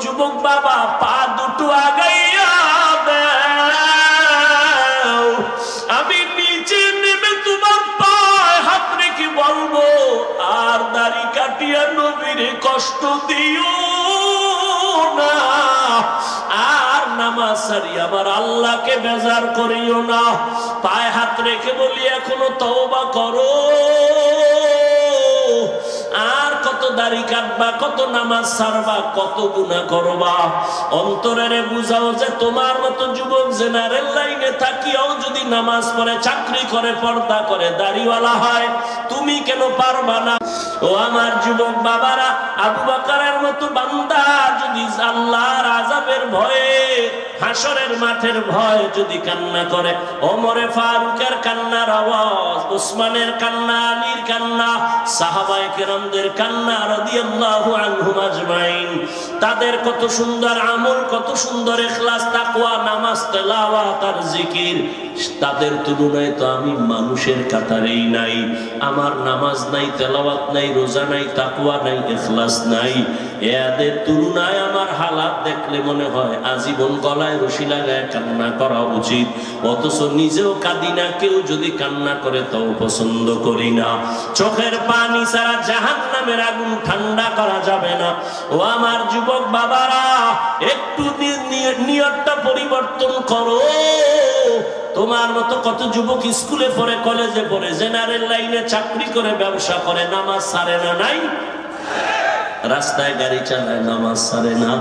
যুবক বাবা পা দুটো আগাইয়া দাও, আমি নিচে নেমে তোমার পায়ে হাত রেখে বলবো, আর দাড়ি কাটিয়া নবীরে কষ্ট দিও না, আর নামাজ সারি আমার আল্লাহকে বেজার করিও না। পায়ে হাত রেখে বলি, এখনো তওবা করো, আর কত দাড়ি কাটবা, কত নামাজ ছাড়বা, কত গুনাহ করবা। অন্তরে বুঝাও যে তোমার মতো যুবক জেনারেল লাইনে থাকিও যদি নামাজ পড়ে, চাকরি করে, পর্দা করে, দাড়িওয়ালা হয়, তুমি কেন পারবা না? ও আমার যুবক বাবারা, আবু বকরের মতো বান্দা যদি আল্লাহর আযাবের ভয়ে, হাসরের মাঠের ভয় যদি কান্না করে, ওমরে ফারুকের কান্নার আওয়াজ, ওসমানের কান্না, আলীর কান্না, সাহাবায়ে কেরামদের কান্না রাদিয়াল্লাহু আনহুম আজমাইন, তাদের কত সুন্দর আমল, কত সুন্দর ইখলাস, তাকওয়া, নামাজ, তেলাওয়াত আর জিকির, তাদের তুলনায় তো আমি মানুষের কাতারেই নাই। আমার নামাজ নাই, তেলাওয়াত নাই, রোজা নাই, তাকওয়া নাই, ইখলাস নাই। এদের তুলনায় আমার হালাত দেখলে মনে হয় আজীবন গলায় রশি লাগায় কান্না করা উচিত, অথচ নিজেও কাঁদি না। কেউ যদি কান্না করে তাও পছন্দ করি না। চোখের পানি ছাড়া জাহান্নামের আগুন ঠান্ডা করা যাবে না। ও আমার যুবক বাবারা, একটু নিয়তটা পরিবর্তন করো। তোমার মতো কত যুবক স্কুলে পড়ে, কলেজে পড়ে, জেনারেল লাইনে চাকরি করে, ব্যবসা করে, নামাজ ছাড়ে না? নাই? রাস্তায় গাড়ি চালায়, নামাজ ছাড়ে না।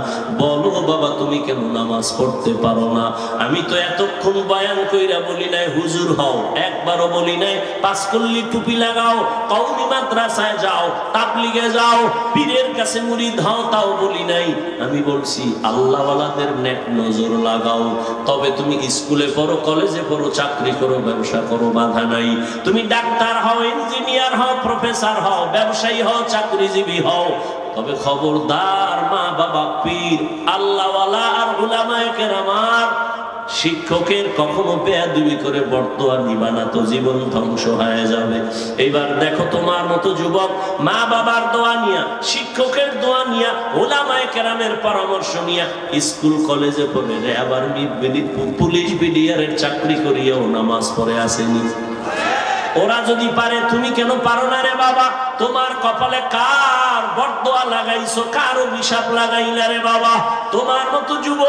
বলো বাবা, তুমি কেন নামাজ পড়তে পারো না? আমি তো এতক্ষণ বয়ান কইরা বলি নাই হুজুর হও, একবারও বলি নাই পাঁচকল্লি টুপি লাগাও, কওমি মাদ্রাসায় যাও, তাবলিগে যাও, পীরের কাছে মুরিদ হও, তাও বলি নাই। আমি বলছি আল্লাহওয়ালাদের নেক নজর লাগাও। তবে তুমি স্কুলে পড়ো, কলেজে পড়ো, চাকরি করো, ব্যবসা করো, বাধা নাই। তুমি ডাক্তার হও, ইঞ্জিনিয়ার হও, প্রফেসর হও, ব্যবসায়ী হও, চাকরিজীবী হও, তবে খবরদার মা বাবা, পীর, আল্লাহওয়ালা আর উলামায়ে কেরাম, শিক্ষকের কখনো বেয়াদবি করে বর্তোয়া নিবা না, তো জীবন ধ্বংস হয়ে যাবে। এবার দেখো, তোমার মতো যুবক মা বাবার দোয়া নিয়া, শিক্ষকের দোয়া নিয়া, উলামায়ে কেরামের পরামর্শ নিয়া স্কুল কলেজে পড়ে, আবার পুলিশ বিডিআরের চাকরি করিয়াও নামাজ পড়ে আসেনি। ওরা যদি পারে, তুমি কেন পারো না রে বাবা? তোমার কপালে কার বরদোয়া লাগাইছো, কার অভিশাপ লাগাইলা রে বাবা? তোমার মতো যুবক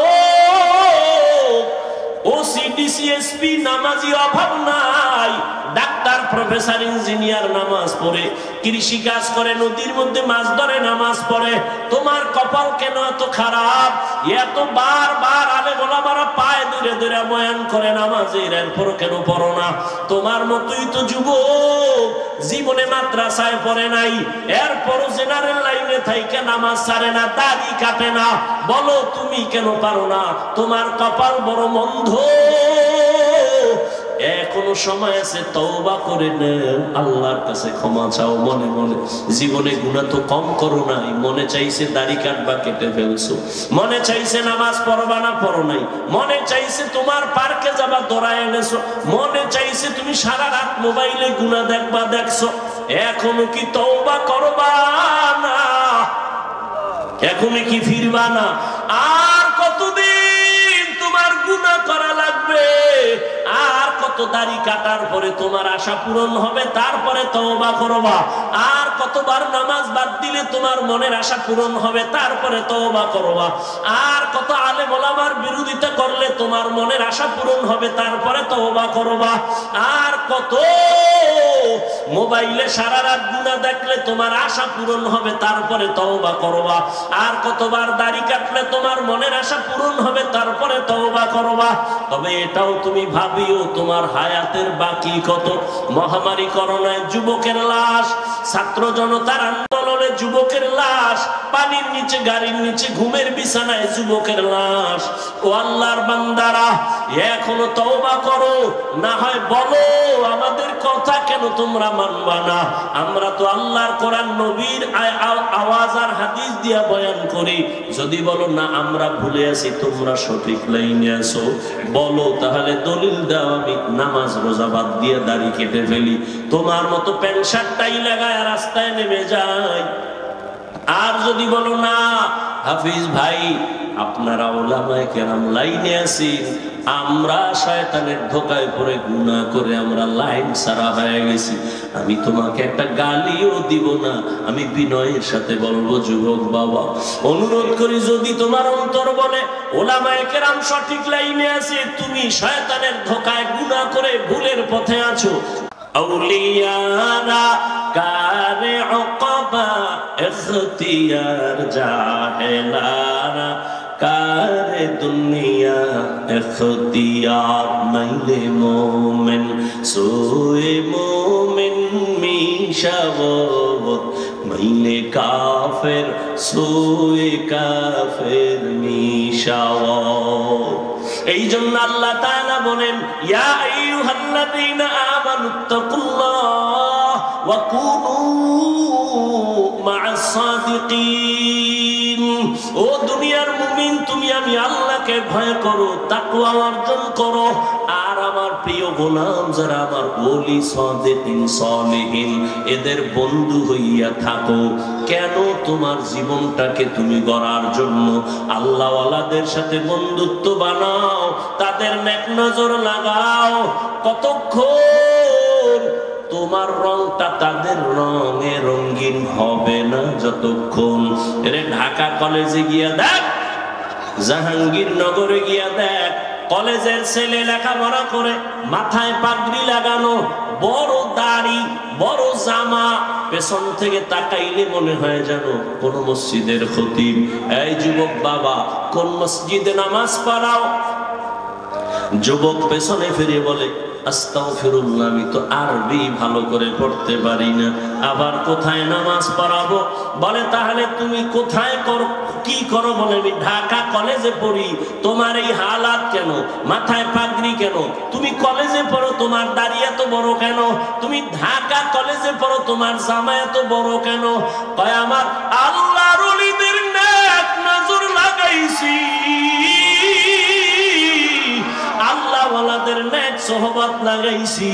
ওসিডিসিএসপি নামাজি অভাব নাই। ডাক্তার, প্রফেসর, ইঞ্জিনিয়ার নামাজ পড়ে, কৃষি কাজ করে, নদীর মধ্যে মাছ ধরে, নামাজ পড়ে। তোমার কপাল কেন এত খারাপ? এত বারবার আলেম ওলামারা পায়ে ধরে ধরে বয়ান করে নামাজের, এরপর কেন পড়ো না? তোমার মতোই তো যুবক জীবনে মাদ্রাসায় পড়ে নাই, এরপরও জেনারেল লাইনে থাইকে নামাজ ছাড়ে না, দাড়ি কাটে না। বলো তুমি কেন পারো না? তোমার কপাল বড় মন্দ। এখনো সময় আছে, তওবা করে নাও, আল্লাহর কাছে ক্ষমা চাও মনে মনে। জীবনে গুনাহ তো কম করো নাই। মনে চাইছে দাড়ি কাটবা, কেটে ফেলছো। মনে চাইছে নামাজ পড়বা না, পড়ো নাই। মনে চাইছে তোমার পার্কে যাবা, দৌড়ায় এনেছো। মনে চাইছে তুমি সারা রাত মোবাইলে গুনাহ দেখবা, দেখছো। এখনো কি তওবা করবা না? এখনো কি ফিরবা না? আর কতদিন তোমার গুনাহ করা লাগবে? আর কত দাড়ি কাটার পরে তোমার আশা পূরণ হবে, তারপরে তওবা করবা? আর কতবার নামাজ বাদ দিলে তোমার মনের আশা পূরণ হবে, তারপরে তওবা করবা? আর কত আলেম ওলামার বিরোধিতা করলে তোমার মনের আশা পূরণ হবে, তারপরে তওবা করবা? আর কত মোবাইলে সারা রাত গুনাহ দেখলে তোমার আশা পূরণ হবে, তারপরে তওবা করবা? আর কতবার দাড়ি কাটলে তোমার মনের আশা পূরণ হবে, তারপরে তওবা করবা? তবে এটাও তুমি ভাবিও, তোমার হায়াতের বাকি কত। মহামারী করোনায় যুবকের লাশ, ছাত্র জনতার আন্দোলনে যুবকের লাশ, পানির নিচে, গাড়ির নিচে, ঘুমের বিছানায় যুবকের লাশ। ও আল্লাহর বান্দারা, এখনো তওবা করো, না হয় বলো আমাদের কথা কেন তোমরা মানবা না? আমরা তো আল্লাহর কোরআন, নবীর আওয়াজ আর হাদিস দিয়া বয়ান করি। যদি বলো না আমরা ভুলে আছি, তোমরা সঠিক লাইনে আছো, বলো তাহলে দলিল দাও, আমি নামাজ রোজা বাদ দিয়ে দাড়ি কেটে ফেলি, তোমার মতো প্যান্ট শার্ট টাই লাগায় রাস্তায় নেমে যাই। আর যদি বলো না হাফিজ ভাই, আপনারা উলামায়ে কেরাম লাইনে আছেন, আমরা শয়তানের ধোকায় পড়ে গুনাহ করে আমরা লাইন ছাড়া হয়ে গেছি। আমি তোমাকে একটা গালিও দিব না, আমি বিনয়ের সাথে বলবো, যুবক বাবা অনুরোধ করি, যদি তোমার অন্তর বলে উলামায়ে কেরাম সঠিক লাইনে আছে, তুমি শয়তানের ধোকায় গুনাহ করে ভুলের পথে আছো, আউলিয়ারা কারে উকবা ইখতিয়ার জাহেলারা কারে দুনিয়া ইখতিয়ার, মাইলে মোমেন সোয়ে মোমেন মিশাবত, মাইলে কাফের সোয়ে কাফের মিশাবত। এই জন্য আল্লাহ তাআলা বলেন, ইয়া আইয়ুহাল্লাযীনা আমানুত্তাকুল্লাহ ওয়া কুনু মা'আস সাদিকিন। ও দুনিয়ার মুমিন, তুমি আমি আল্লাহকে ভয় করো, তাকওয়া অর্জন করো, আর আমার প্রিয় গোলাম যারা আমার ওলি সাদিকিন সালেহিন, এদের বন্ধু হইয়া থাকো। কেন? তোমার জীবনটাকে তুমি গড়ার জন্য আল্লাহওয়ালাদের সাথে বন্ধুত্ব বানাও, তাদের নেক নজর লাগাও। কতক্ষণ তোমার রংটা তাদের রঙে রঙিন হবে না, যতক্ষণ এরে ঢাকা কলেজে গিয়া দেখ, জাহাঙ্গীরনগরে গিয়া দেখ, কলেজের ছেলে লেখাপড়া করে মাথায় পাগড়ি লাগানো, বড় দাড়ি, বড় জামা, পেছন থেকে তাকাইলে মনে হয় যেন কোন মসজিদের খতিব। এই যুবক বাবা, কোন মসজিদে নামাজ পড়াও? যুবক পেছনে ফিরে বলে, আস্তাগফিরুল্লাহ, আমি তো আরবি ভালো করে পড়তে পারি না, আবার কোথায় নামাজ পড়াবো? বলে, তাহলে তুমি কোথায় করো, কি করো? বলে, আমি ঢাকা কলেজে পড়ি। তোমার এই হালাত কেন? মাথায় পাগড়ি কেন? তুমি কলেজে পড়ো, তোমার দাড়ি এত বড় কেন? তুমি ঢাকা কলেজে পড়ো, তোমার জামা এত বড় কেন? কয়, আমার আল্লাহর ওলিদের নেক নজর লাগাইছি, আল্লাহওয়ালাদের নেক সোহবত লাগাইছি।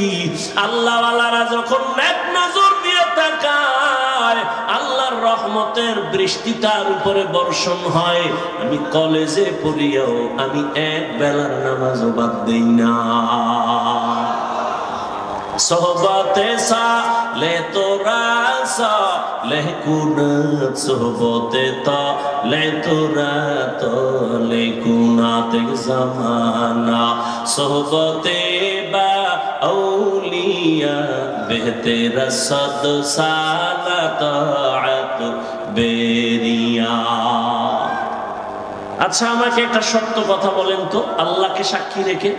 আল্লাহওয়ালারা যখন নেক নজর দিয়ে তাকায়, আল্লাহর রহমতের বৃষ্টি তার উপরে বর্ষণ হয়। আমি কলেজে পড়িয়াও আমি এক বেলার নামাজও বাদ দেই না। সোহবতে সালে তোরা সালে কুনাত, সোহবতে তালে তোরা তালে কুনাত জামানা, সোহবতে বা আউলিয়া বেহতেরা সদ সালাত আত বেরিয়া। আচ্ছা, আমাকে একটা সত্য কথা বলেন তো, আল্লাহকে সাক্ষী রেখে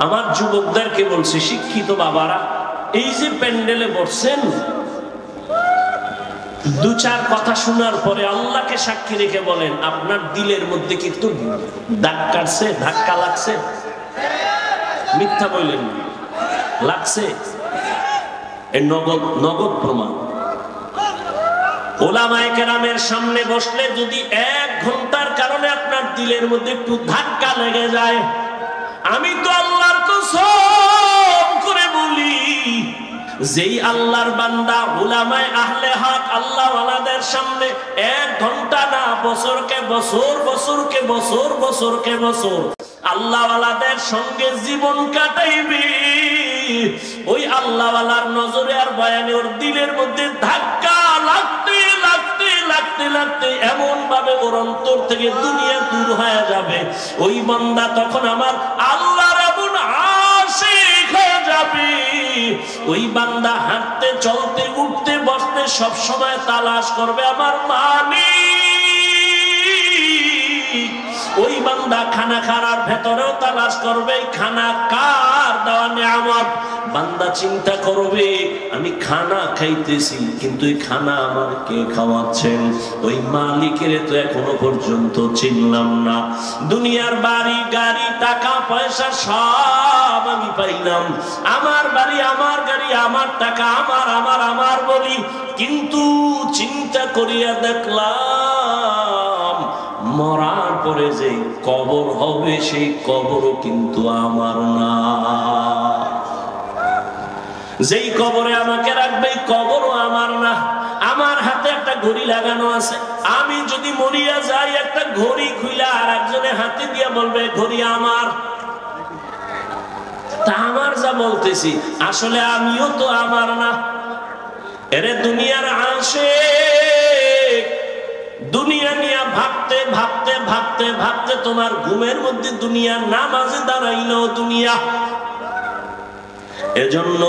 আমার যুবকদেরকে বলছি, শিক্ষিত বাবারা, এই যে প্যান্ডেলে বসছেন, দু চার কথা শোনার পরে আল্লাহকে সাক্ষী রেখে বলেন, আপনার দিলের মধ্যে কি একটু দাগ কাটছে, ধাক্কা লাগছে? মিথ্যা বললেন, লাগছে? এই নগদ নগদ প্রমাণ। উলামায়ে কেরামের সামনে বসলে যদি 1 ঘন্টার কারণে আপনার দিলের মধ্যে একটু ধাক্কা লেগে যায়, আমি তো আল্লাহর কসম করে বলি, যেই আল্লাহর বান্দা উলামায়ে আহলে হক আল্লাহওয়ালাদের সামনে 1 ঘন্টা না, বছরকে বছর, বছরকে বছর, বছরকে বছর আল্লাহওয়ালাদের সঙ্গে জীবন কাটাইবে, ওই আল্লাহওয়ালার নজরে আর বয়ানে ওর দিলের মধ্যে ধাক্কা লাগতে লাগতে লাগতে লাগতে এমন ভাবে ওর অন্তর থেকে দুনিয়া দূর হয়ে যাবে, ওই বান্দা তখন আমার আল্লাহর এমন আশিক হয়ে যাবে। ওই বান্দা হাঁটতে, চলতে, উঠতে, বসতে সব সময় তালাশ করবে আমার মালিক। ওই বান্দা খানা খাওয়ার ভেতরেও তালাশ করবে খানা কার দেওয়া নিয়ামত। বান্দা চিন্তা করবে, আমি খানা খাইতেছি, কিন্তু এই খানা আমার কে খাওয়াচ্ছেন? ওই মালিকের তো এখনো পর্যন্ত চিনলাম না। দুনিয়ার বাড়ি, গাড়ি, টাকা পয়সা সব আমি পাইলাম, আমার বাড়ি, আমার গাড়ি, আমার টাকা, আমার আমার আমার বলি, কিন্তু চিন্তা করিয়া দেখলাম মরার পরে যে কবর হবে, সেই কবরও কিন্তু আমার না। যেই কবরে আমাকে রাখবে, কবরও আমার না। আমার হাতে একটা ঘড়ি লাগানো আছে, আমি যদি মরিয়া যাই একটা ঘড়ি খুইলা আর একজনের হাতে দিয়ে বলবে ঘড়ি আমার, তা আমার যা বলতেছি আসলে আমিও তো আমার না। এরে দুনিয়ার আশিক, দুনিয়া নিয়ে ভাবতে ভাবতে ভাবতে ভাবতে তোমার ঘুমের মধ্যে দুনিয়ার নামাজে দাঁড়াইলো দুনিয়া। এজন্য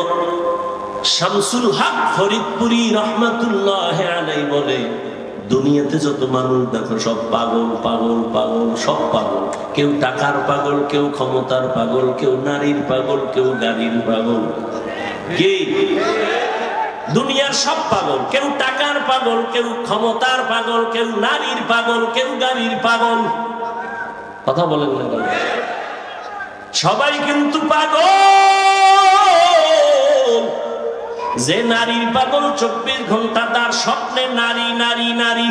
শামসুল হক ফরিদপুরি রহমাতুল্লাহ আলাইহি বলে, দুনিয়াতে যত মানুষ দেখো সব পাগল পাগল পাগল, সব পাগল। কেউ টাকার পাগল, কেউ ক্ষমতার পাগল, কেউ নারীর পাগল, কেউ গাড়ির পাগল। কি দুনিয়ার সব পাগল, কেউ টাকার পাগল, কেউ ক্ষমতার পাগল, কেউ নারীর পাগল, কেউ গাড়ির পাগল। কথা বলেন না, সবাই কিন্তু পাগল। যে নারীর পাগল 24 ঘন্টা তার স্বপ্নে নারী নারী নারী।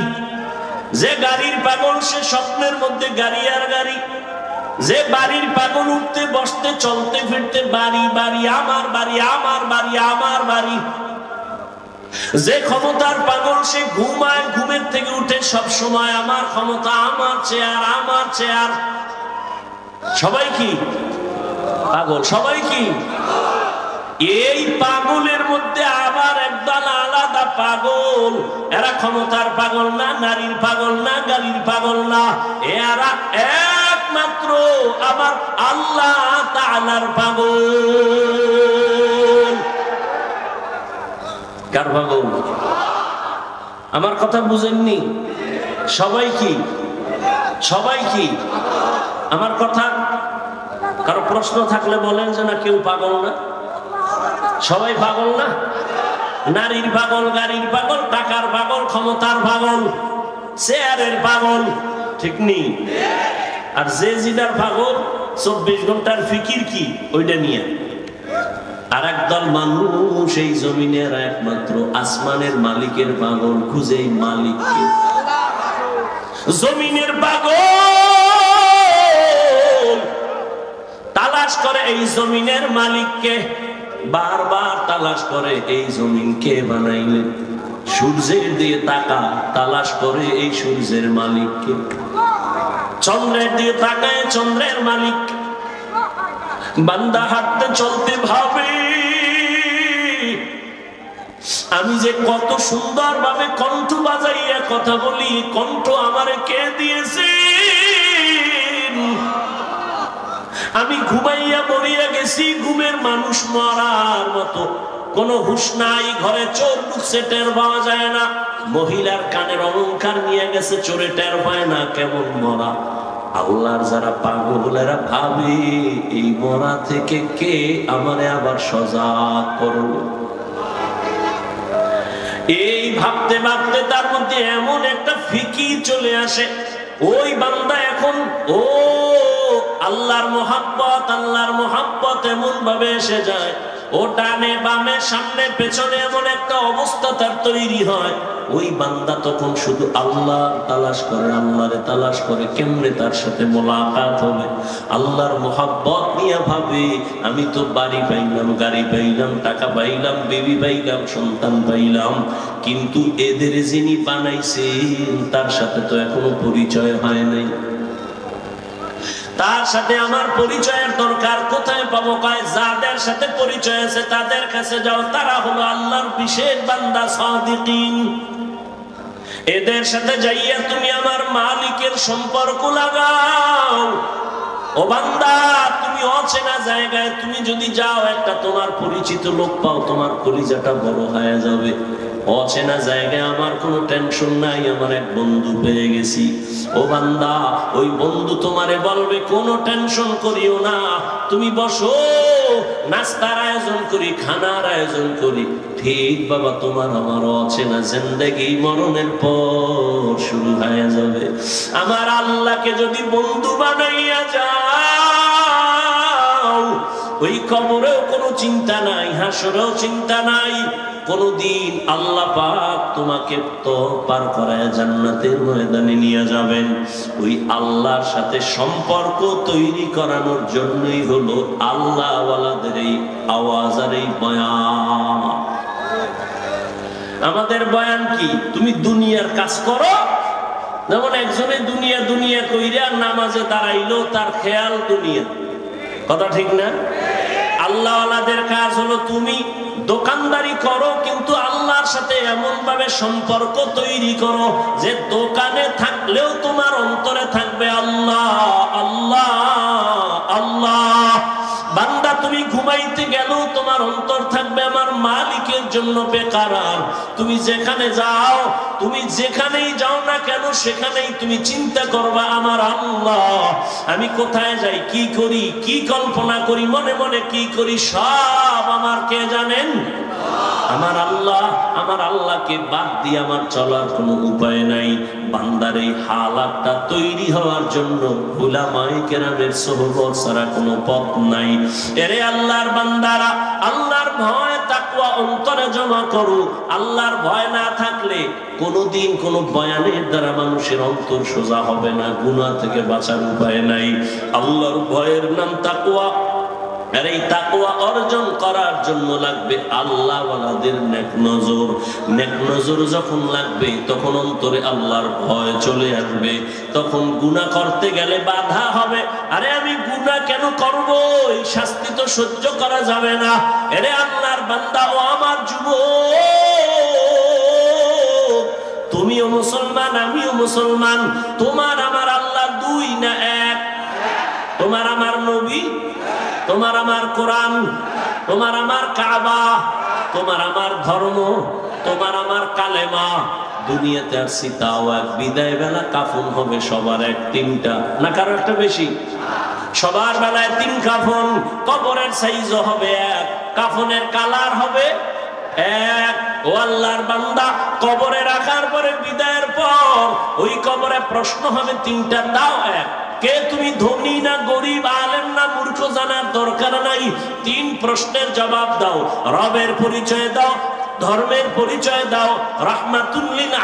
যে গাড়ির পাগল সে স্বপ্নের মধ্যে গাড়ি আর গাড়ি। যে বাড়ির পাগল উঠতে বসতে চলতে ফিরতে বাড়ি বাড়ি, আমার বাড়ি আমার বাড়ি আমার বাড়ি। যে ক্ষমতার পাগল সে ঘুমায়, ঘুমের থেকে উঠে সব সময় আমার ক্ষমতা, আমার চেয়ার আমার চেয়ার। সবাই কি পাগল? সবাই কি? এই পাগলের মধ্যে আবার একদল আলাদা পাগল, এরা ক্ষমতার পাগল না, নারীর পাগল না, গাড়ির পাগল না, এরা একমাত্র আবার আল্লাহ তাআলার পাগল। কার পাগল? আমার কথা বুঝেননি? সবাই কি? সবাই কি? আমার কথা কারো প্রশ্ন থাকলে বলেন যে না কেউ পাগল না। সবাই পাগল না? নারীর পাগল, গাড়ির পাগল, টাকার পাগল, ক্ষমতার পাগল, চেয়ারের পাগল, ঠিক নেই? আর যে জিদার পাগল 24 ঘন্টার ফিকির কি ওইটা নিয়ে। আর একদল মানুষ এই জমিনের একমাত্র আসমানের মালিকের পাগল, খুঁজে মালিককে। জমিনের পাগল তালাশ করে এই জমিনের মালিককে, বারবার তালাশ করে এই জমিন কে বানাইলেন। সূর্যের দিয়ে তাকা, তালাশ করে এই সূর্যের মালিককে। চন্দ্রের দিয়ে তাকায় চন্দ্রের মালিক। বান্দা হাঁটতে চলতে ভাবে আমি যে কত সুন্দর ভাবে কণ্ঠ বাজাইয়া কথা বলি, কণ্ঠ আমারে কে দিয়েছে? আমি ঘুমাইয়া মরিয়া গেছি, ঘুমের মানুষ মরার মতো, কোন হুঁশ নাই। ঘরে চোর ঢুকছে টের পাওয়া যায় না। মহিলার কানের অলংকার নিয়ে গেছে, চোরে টের পায় না, কেমন মরা। আল্লাহর যারা পাগল এরা ভাবে এই মরা থেকে কে আমারে আবার সজাগ করবে। এই ভাবতে ভাবতে তার মধ্যে এমন একটা ফিকির চলে আসে, ওই বান্দা এখন ও আল্লাহর মোহাব্বত, আল্লাহর মোহাব্বত এমন ভাবে এসে যায়, ও ডানে বামে সামনে পেছনে এমন একটা অবস্থা তার তৈরি হয়। ওই বান্দা তখন শুধু আল্লাহ তালাশ করে, আল্লাহরে তালাশ করে কেমনে তার সাথে মোলাকাত হবে। আল্লাহর মোহাব্বত নিয়ে ভাবে আমি তো বাড়ি পাইলাম, গাড়ি পাইলাম, টাকা পাইলাম, বেবি পাইলাম, সন্তান পাইলাম, কিন্তু এদের যিনি বানাইছেন তার সাথে তো এখনো পরিচয় হয় নাই। তার সাথে আমার পরিচয়ের দরকার, কোথায় পাবো? কয় যাদের সাথে পরিচয় আছে তাদের কাছে যাও, তারা হলো আল্লাহর বিশেষ বান্দা সাদিকিন। এদের সাথে যাইয়া তুমি আমার মালিকের সম্পর্ক লাগাও। ও বান্দা, তুমি অচেনা জায়গায় তুমি যদি যাও, একটা তোমার পরিচিত লোক পাও, তোমার কলিজাটা বড় হয়ে যাবে। অচেনা জায়গায় আমার কোনো টেনশন নাই, আমার এক বন্ধু পেয়ে গেছি। ও বান্দা, ওই বন্ধু তোমারে বলবে কোনো টেনশন করিও না, তুমি বসো, নাস্তার আয়োজন করি, খানার আয়োজন করি। ঠিক বাবা, তোমার আমার অচেনা জিন্দেগি মরণের পর শুরু হয়ে যাবে। আমার আল্লাহকে যদি বন্ধু বানাইয়া যাও, ওই কবরেও কোনো চিন্তা নাই, হাসরেও চিন্তা নাই। কোনদিন আল্লাহ পাক তোমাকে তো পার করায় জান্নাতের ময়দানে নিয়ে যাবেন। ওই আল্লাহর সাথে সম্পর্ক তৈরি করানোর জন্যই হলো আল্লাহ ওয়ালাদের এই আওয়াজ আর এই বয়ান। আমাদের বয়ান কি? তুমি দুনিয়ার কাজ করো। যেমন একজনে দুনিয়া দুনিয়া কইরা নামাজে দাঁড়াইলো, তার খেয়াল দুনিয়া। কথা ঠিক না? আল্লাহওয়ালাদের কাজ হলো তুমি দোকানদারি করো, কিন্তু আল্লাহর সাথে এমন ভাবে সম্পর্ক তৈরি করো যে দোকানে থাকলেও তোমার অন্তরে থাকবে আল্লাহ আল্লাহ আল্লাহ। বান্দা তুমি ঘুমাইতে গেলেও তোমার অন্তর থাকবে আমার মালিকের জন্য বেকারার। তুমি যেখানে যাও, তুমি যেখানেই যাও না কেন, সেখানেই তুমি চিন্তা করবা আমার আল্লাহ, আমি কোথায় যাই, কি করি, কি কল্পনা করি, মনে মনে কি করি, সব আমার কে জানেন? আমার আল্লাহ। আমার আল্লাহকে বাদ দিয়ে আমার চলার কোনো উপায় নাই। বান্দার এই হালাতটা তৈরি হওয়ার জন্য উলামায়ে কেরামের সোহবত ছাড়া কোনো পথ নাই। এরে আল্লাহর বান্দারা, আল্লাহর ভয় তাকওয়া অন্তরে জমা করো। আল্লাহর ভয় না থাকলে কোনোদিন কোনো বয়ানের দ্বারা মানুষের অন্তর সোজা হবে না। গুনাহ থেকে বাঁচার উপায় নাই। আল্লাহর ভয়ের নাম তাকওয়া। আর এই তাকওয়া অর্জন করার জন্য লাগবে আল্লাহওয়ালাদের নেক নজর। নেক নজর যখন লাগবে তখন অন্তরে আল্লাহর ভয় চলে আসবে। তখন গুনাহ করতে গেলে বাধা হবে। আরে আমি গুনাহ কেন করব? এই শাস্তি তো সহ্য করা যাবে না। আরে আল্লাহর বান্দা, ও আমার যুবক, তুমিও মুসলমান, আমিও মুসলমান। তোমার আমার আল্লাহ দুই না এক? তোমার আমার নবী, তোমার আমার কোরআন, তোমার আমার কাবা, তোমার আমার ধর্ম, তোমার আমার কালেমা। দুনিয়াতে আসছি তাও এক। বিদায় বেলা কাফন হবে সবার এক, তিনটা না কারো একটা বেশি? সবার বেলায় তিন কাফন। কবরের সাইজও হবে এক, কাফনের কালার হবে এক। ও আল্লাহর বান্দা, কবরে রাখার পরে বিদায়ের পর ওই কবরে প্রশ্ন হবে তিনটা, দাও এক। কে তুমি, ধনী না গরিব, আলেম না মূর্খ, জানার দরকার নাই। তিন প্রশ্নের জবাব দাও। রবের পরিচয় দাও, ধর্মের পরিচয় দাও, রাহমাতুল লিল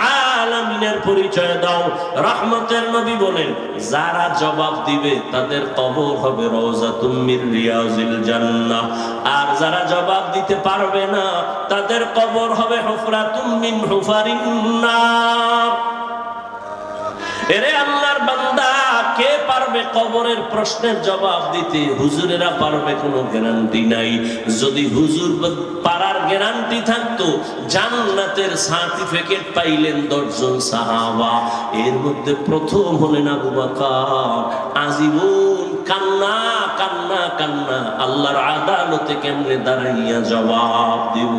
আলামিনের পরিচয় দাও। রহমতের নবী বলেন, যারা জবাব দিবে তাদের কবর হবে রওজাতুম মির রিয়াজিল জান্নাহ। আর যারা জবাব দিতে পারবে না তাদের কবর হবে হুফরাতুম মিন হুফারিন নার। এরে আল্লাহর বান্দা, কে পারবে কবরের প্রশ্নের জবাব দিতে? হুজুরেরা পারবে, কোনো গ্যারান্টি নাই। যদি হুজুর পারার গ্যারান্টি থাকতো, জান্নাতের সার্টিফিকেট পাইলেন 10 জন সাহাবা। এর মধ্যে প্রথম হলেন আবু বকর। আজীবন কান্না কান্না কান্না। আল্লাহর আদালতে কেমনে দাঁড়াইয়া জবাব দিব?